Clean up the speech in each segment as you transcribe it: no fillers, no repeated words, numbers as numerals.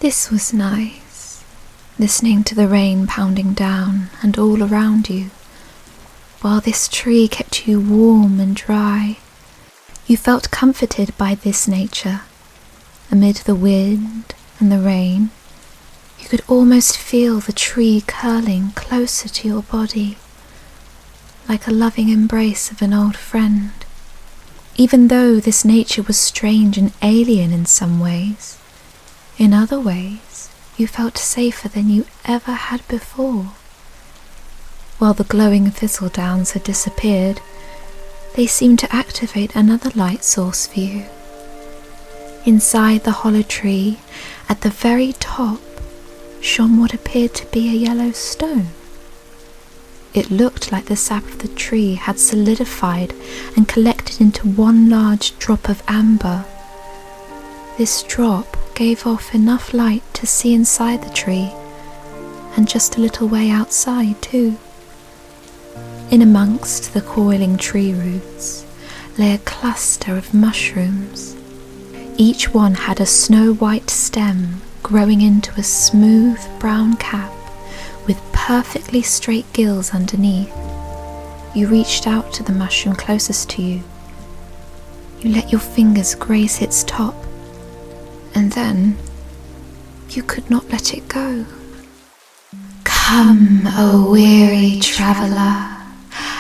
This was nice, listening to the rain pounding down and all around you, while this tree kept you warm and dry. You felt comforted by this nature. Amid the wind and the rain, you could almost feel the tree curling closer to your body, like a loving embrace of an old friend. Even though this nature was strange and alien in some ways, in other ways you felt safer than you ever had before. While the glowing thistledowns had disappeared, they seemed to activate another light source for you. Inside the hollow tree, at the very top, shone what appeared to be a yellow stone. It looked like the sap of the tree had solidified and collected into one large drop of amber. This drop gave off enough light to see inside the tree, and just a little way outside too. In amongst the coiling tree roots lay a cluster of mushrooms. Each one had a snow-white stem growing into a smooth brown cap with perfectly straight gills underneath. You reached out to the mushroom closest to you. You let your fingers graze its top, and then you could not let it go. "Come, O weary traveller,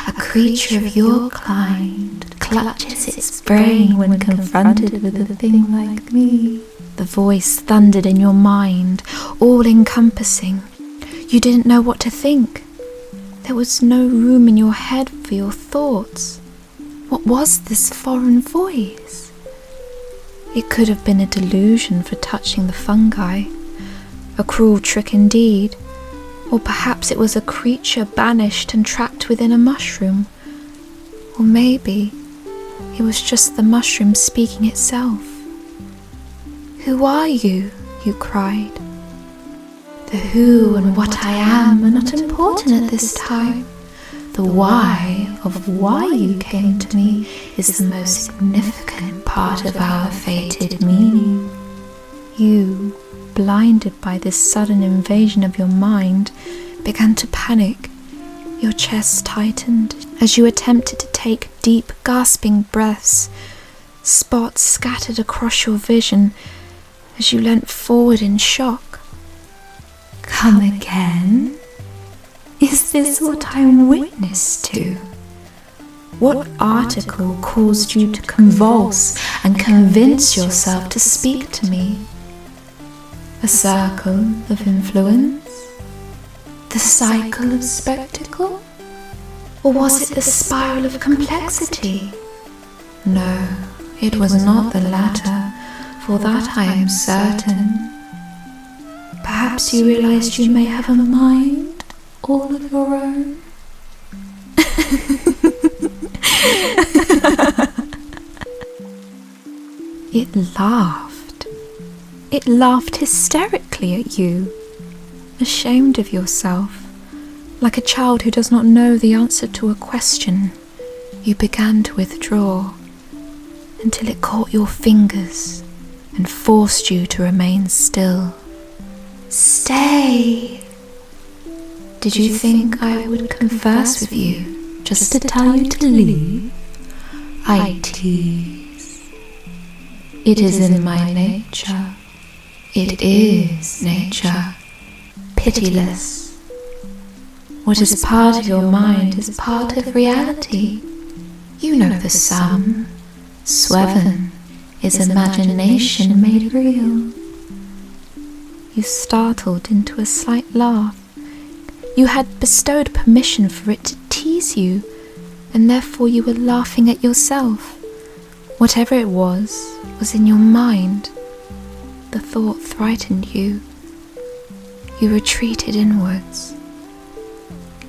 a creature of your kind clutches its brain when confronted with a thing like me." The voice thundered in your mind, all-encompassing. You didn't know what to think. There was no room in your head for your thoughts. What was this foreign voice? It could have been a delusion for touching the fungi, a cruel trick indeed, or perhaps it was a creature banished and trapped within a mushroom. Or maybe it was just the mushroom speaking itself. "Who are you?" you cried. "The who and what I am are not important at this time. The why of why you came to me is the most significant part of our fated meaning." You, blinded by this sudden invasion of your mind, began to panic. Your chest tightened as you attempted to take deep, gasping breaths. Spots scattered across your vision as you leant forward in shock. "Come again? Is this what I'm witness to? What article caused you to convulse and convince yourself to speak to me? A circle of influence? The cycle of spectacle? Or was it the spiral of complexity? No, it was not the latter, for that I am certain. Perhaps you realized you may have a mind all of your own?" It laughed. It laughed hysterically at you, ashamed of yourself, like a child who does not know the answer to a question. You began to withdraw until it caught your fingers and forced you to remain still. "Stay! Did you think I would converse with you just to tell you to leave? I tease. It is in my nature. It is nature. Pitiless. What is part of your mind is part of reality. You know the sum. Sweven is imagination made real." You startled into a slight laugh. You had bestowed permission for it to tease you, and therefore you were laughing at yourself. Whatever it was in your mind. The thought frightened you. You retreated inwards.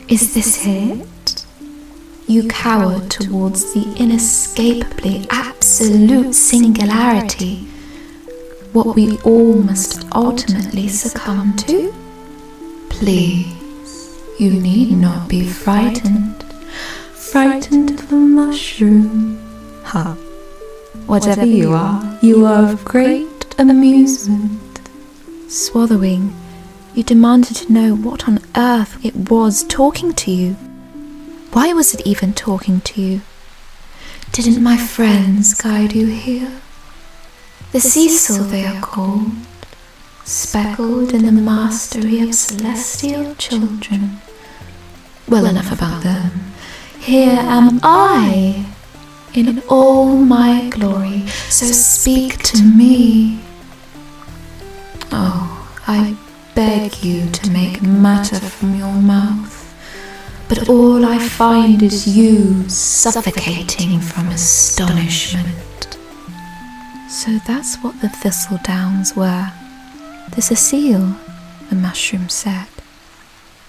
"Is this it?" You cowered towards the inescapably absolute singularity, what we all must ultimately succumb to. Please, you need not be frightened. Frightened of a mushroom? Ha! Whatever you are of great amusement. Swallowing, you demanded to know what on earth it was talking to you. Why was it even talking to you? Didn't my friends guide you here? The Cecil they are called, speckled in the mastery of celestial children. Well, enough about them. Here am I, in all my glory, so speak to me. Oh, I beg you to make matter from your mouth, but all I find is you suffocating from astonishment. So that's what the thistledowns were. The Cecile, the mushroom said.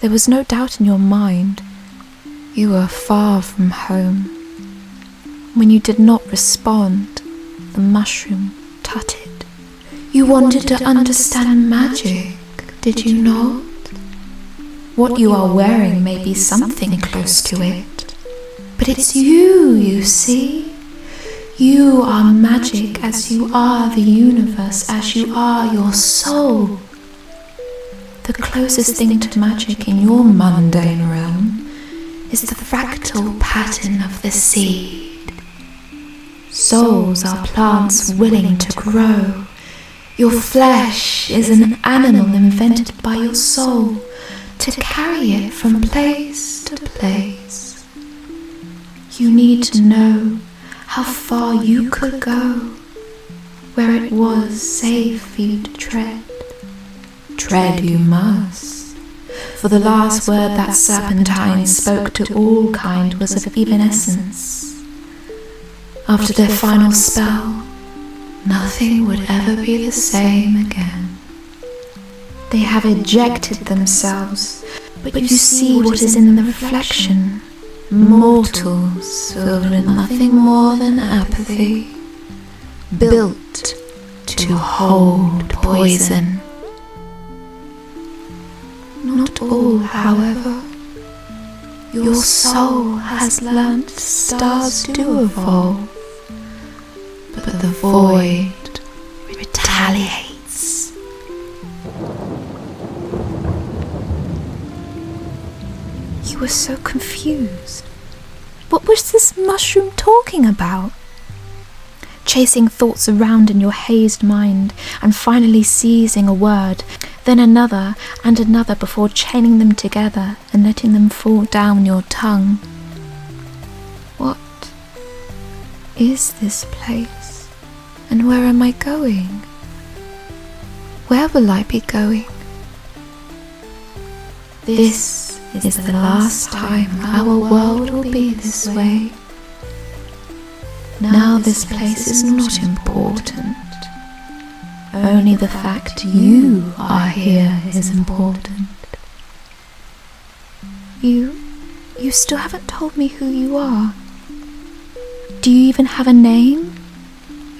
There was no doubt in your mind. You were far from home. When you did not respond, the mushroom tutted. You wanted to understand magic, did you not? What you are wearing may be something close to it, but it's you see. You are magic as you are the universe, as you are your soul. The closest thing to magic in your mundane realm is the fractal pattern of the seed. Souls are plants willing to grow. Your flesh is an animal invented by your soul to carry it from place to place. You need to know how far you could go, where it was safe for you to tread. Tread you must, for the last word that serpentine spoke to all kind was of evanescence. After their final spell, nothing would ever be the same again. They have ejected themselves, but you see what is in the reflection. Mortals filled with nothing more than apathy, built to hold poison. Not all, however. Your soul has learnt stars do evolve, but the void retaliates. You were so confused. What was this mushroom talking about? Chasing thoughts around in your hazed mind and finally seizing a word, then another and another before chaining them together and letting them fall down your tongue. What is this place? And where am I going? Where will I be going? This is the last time our world will be this way. Now this place is not important. Only the fact you are here is important. You still haven't told me who you are. Do you even have a name?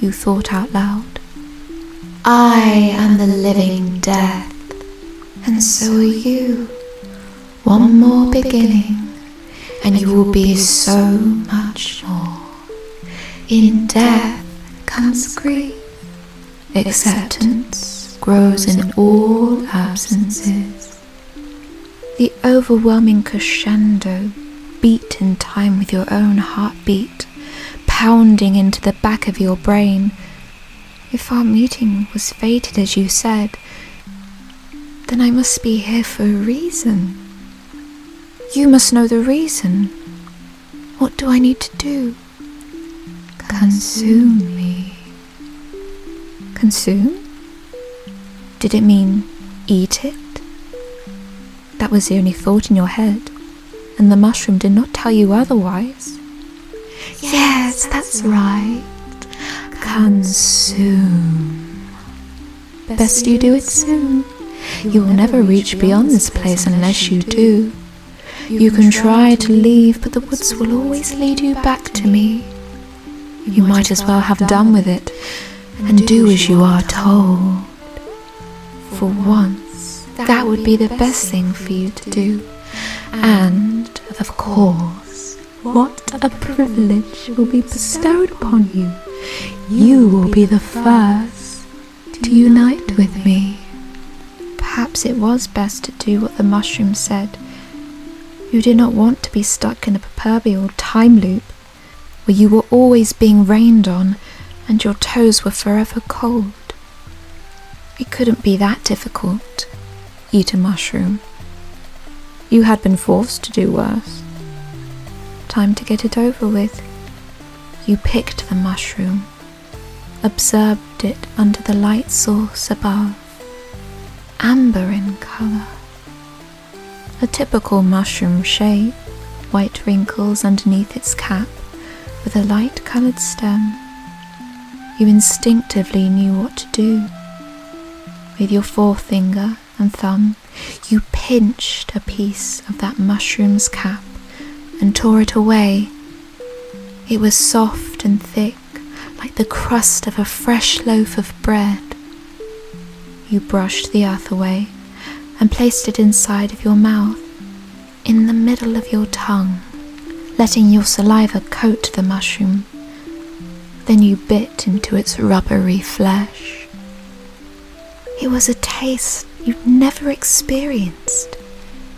You thought out loud. I am the living death, and so are you. One more beginning, and you will be so much more. In death comes grief. Acceptance grows in all absences. The overwhelming crescendo beat in time with your own heartbeat, pounding into the back of your brain. If our meeting was fated as you said, then I must be here for a reason. You must know the reason. What do I need to do? Consume me. Consume? Did it mean eat it? That was the only thought in your head, and the mushroom did not tell you otherwise. Yes, that's right. Consume. Best you do it soon. You will never reach beyond this place unless you do. You can try to leave, but the woods will always lead you back to me. You might as well have done with it and do as you are told. For once, that would be the best thing for you to do. And, of course, what a privilege will be bestowed upon you. You will be the first to unite with me. Perhaps it was best to do what the mushroom said. You did not want to be stuck in a proverbial time loop, where you were always being rained on and your toes were forever cold. It couldn't be that difficult. Eat a mushroom. You had been forced to do worse. Time to get it over with. You picked the mushroom, observed it under the light source above, amber in colour. A typical mushroom shape, white wrinkles underneath its cap, with a light-coloured stem. You instinctively knew what to do. With your forefinger and thumb, you pinched a piece of that mushroom's cap and tore it away. It was soft and thick, like the crust of a fresh loaf of bread. You brushed the earth away and placed it inside of your mouth, in the middle of your tongue, letting your saliva coat the mushroom. Then you bit into its rubbery flesh. It was a taste you'd never experienced,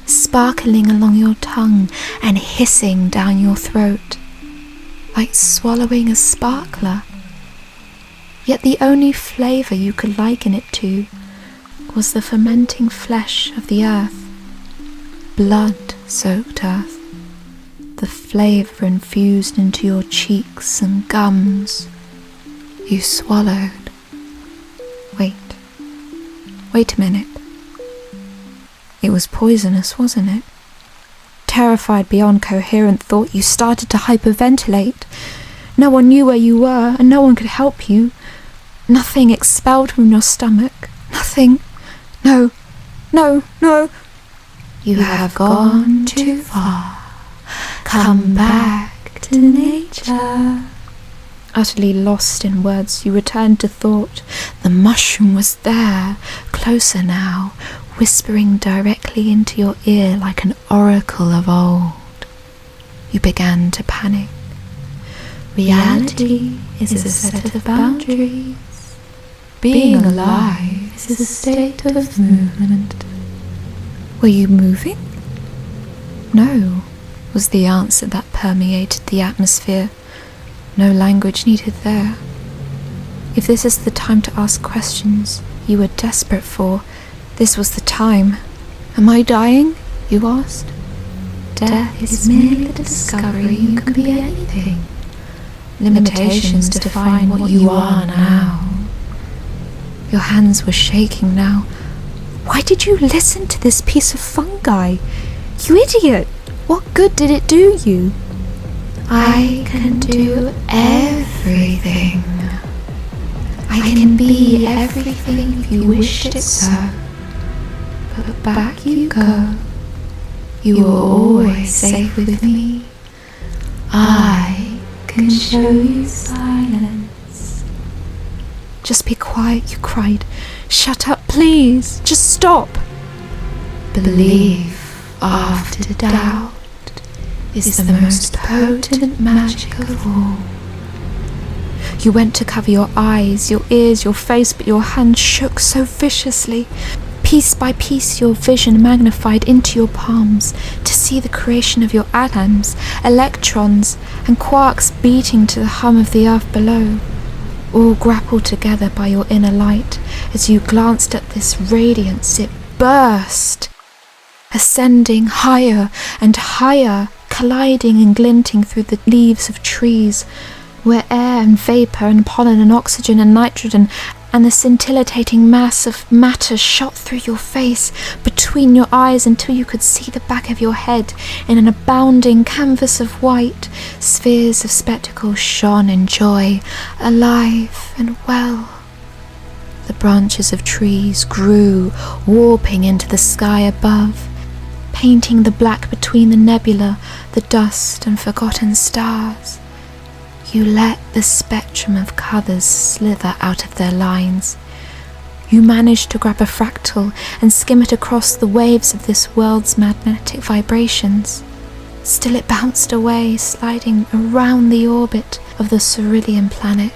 sparkling along your tongue and hissing down your throat, like swallowing a sparkler. Yet the only flavour you could liken it to was the fermenting flesh of the earth, blood-soaked earth, the flavour infused into your cheeks and gums. You swallowed. Wait a minute. It was poisonous, wasn't it? Terrified beyond coherent thought, you started to hyperventilate. No one knew where you were, and no one could help you. Nothing expelled from your stomach. Nothing. No. You have gone too far. Come back to nature. Utterly lost in words, you returned to thought. The mushroom was there, closer now, whispering directly into your ear like an oracle of old. You began to panic. Reality is a set of boundaries. Being alive is a state of movement. Were you moving? No, was the answer that permeated the atmosphere. No language needed there. If this is the time to ask questions you were desperate for, this was the time. Am I dying? You asked. Death is merely the discovery you can be anything. Limitations define what you are now. Your hands were shaking now. Why did you listen to this piece of fungi? You idiot! What good did it do you? I can do everything. I can be everything if you wished it so. But back you go. You were always safe with me. I can show you silence. Just be quiet, you cried. Shut up, please. Just stop. Belief after doubt is the most potent magic of all. You went to cover your eyes, your ears, your face, but your hands shook so viciously. Piece by piece your vision magnified into your palms to see the creation of your atoms, electrons, and quarks beating to the hum of the earth below, all grappled together by your inner light. As you glanced at this radiance, it burst, ascending higher and higher, colliding and glinting through the leaves of trees, where air and vapour and pollen and oxygen and nitrogen and the scintillating mass of matter shot through your face, between your eyes, until you could see the back of your head in an abounding canvas of white. Spheres of spectacle shone in joy, alive and well. The branches of trees grew, warping into the sky above, painting the black between the nebula, the dust and forgotten stars. You let the spectrum of colours slither out of their lines. You managed to grab a fractal and skim it across the waves of this world's magnetic vibrations. Still it bounced away, sliding around the orbit of the cerulean planet.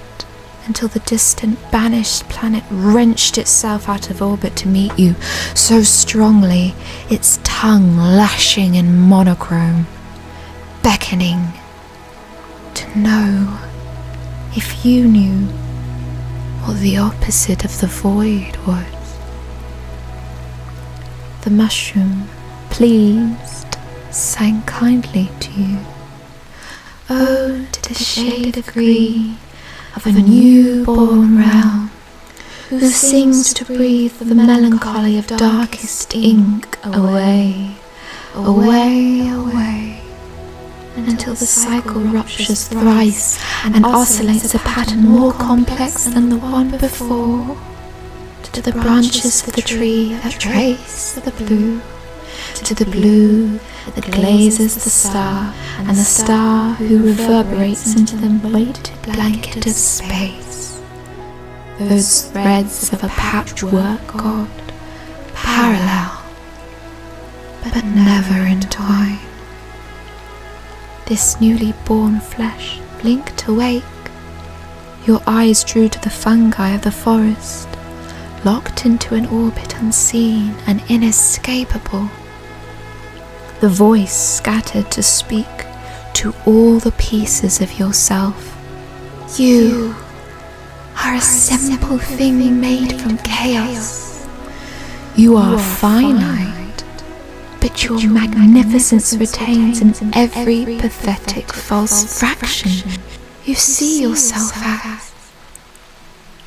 until the distant, banished planet wrenched itself out of orbit to meet you, so strongly, its tongue lashing in monochrome, beckoning to know if you knew what the opposite of the void was. The mushroom, pleased, sang kindly to you. Oh, to the shade of green of a newborn realm, who sings to breathe the melancholy of darkest ink away, away, away, until the cycle ruptures thrice and oscillates a pattern more complex than the one before, to the branches of the tree that trace the blue, to the blue that glazes the star, and the star who reverberates into the weighted blanket of space. Those threads of a patchwork god, parallel, but never entwined. This newly born flesh blinked awake. Your eyes drew to the fungi of the forest, locked into an orbit unseen and inescapable. The voice scattered to speak to all the pieces of yourself. You are a simple thing made from chaos. You are finite, but your magnificence retains in every pathetic false fraction you see yourself as.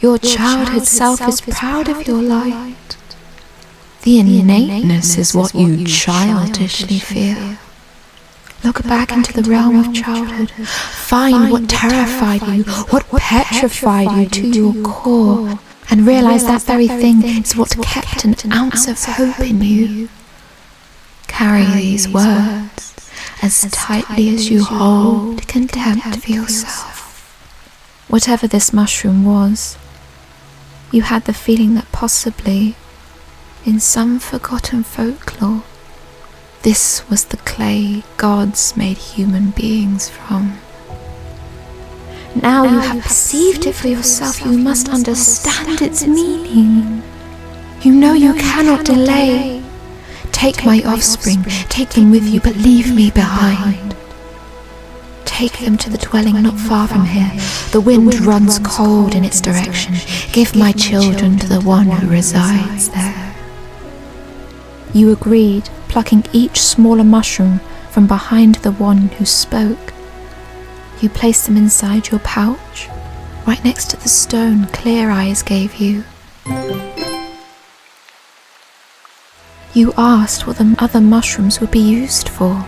Your childhood self is proud of your light. The innateness is what you childishly fear. Look back into the realm of childhood. Find what terrified you, what petrified you to your core, and realize that very thing is what kept an ounce of hope in you. Carry these words as tightly as you hold contempt for yourself. Whatever this mushroom was, you had the feeling that possibly, in some forgotten folklore, this was the clay gods made human beings from. Now you have perceived it for yourself, you must understand its meaning. You know you cannot delay. Take my offspring, take them with you, but leave me behind. Take them to the dwelling not far from here. The wind runs cold in its direction. Give my children to the one who resides there. You agreed, plucking each smaller mushroom from behind the one who spoke. You placed them inside your pouch, right next to the stone Clear Eyes gave you. You asked what the other mushrooms would be used for.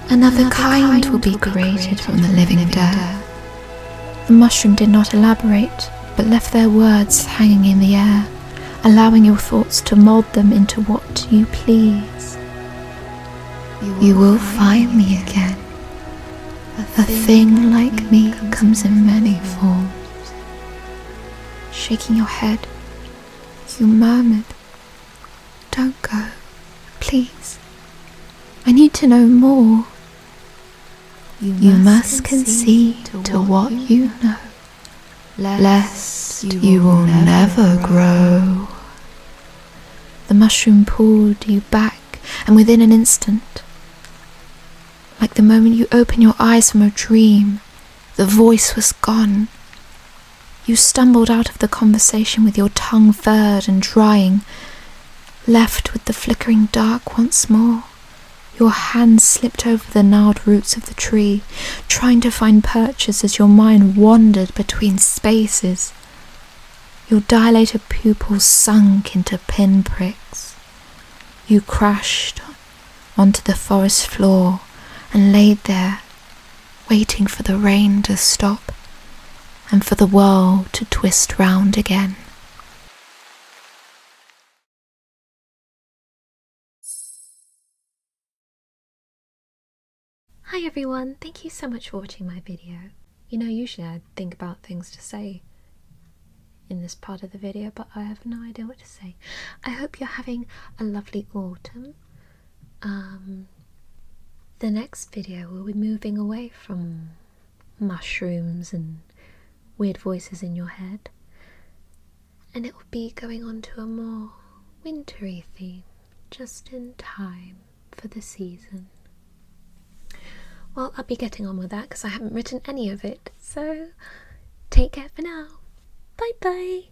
Another kind will be created from the living dead. The mushroom did not elaborate, but left their words hanging in the air, allowing your thoughts to mold them into what you please. You will find me again. A thing like me comes in many forms. Shaking your head, you murmured, "Don't go, please. I need to know more." You must concede to what you know, lest you will never grow. The mushroom pulled you back, and within an instant, like the moment you open your eyes from a dream, the voice was gone. You stumbled out of the conversation with your tongue furred and drying, left with the flickering dark once more. Your hands slipped over the gnarled roots of the tree, trying to find purchase as your mind wandered between spaces. Your dilated pupils sunk into pinpricks. You crashed onto the forest floor and laid there, waiting for the rain to stop and for the world to twist round again. Hi everyone, thank you so much for watching my video. You know, usually I think about things to say in this part of the video, but I have no idea what to say. I hope you're having a lovely autumn. The next video will be moving away from mushrooms and weird voices in your head. And it will be going on to a more wintry theme, just in time for the season. Well, I'll be getting on with that because I haven't written any of it, so take care for now. Bye bye.